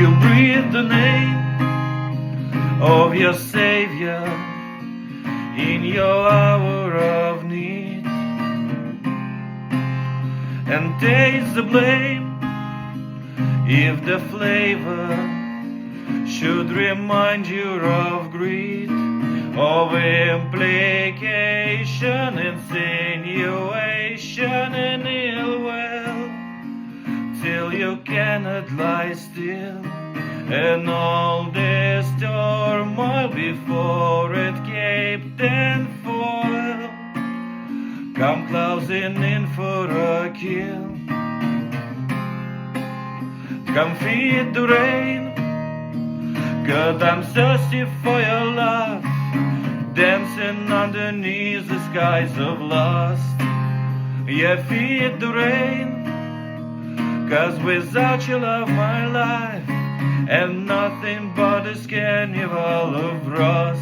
You breathe the name of your Savior in your hour of need, and taste the blame if the flavor should remind you of greed, of implication, insinuation, and ill will, till you cannot lie still. And all this turmoil before it caped and foil come closing in for a kill. Come feed the rain, 'cause I'm thirsty for your love, dancing underneath the skies of lust. Yeah, feed the rain, 'cause without your love my life and nothing but a carnival of rust.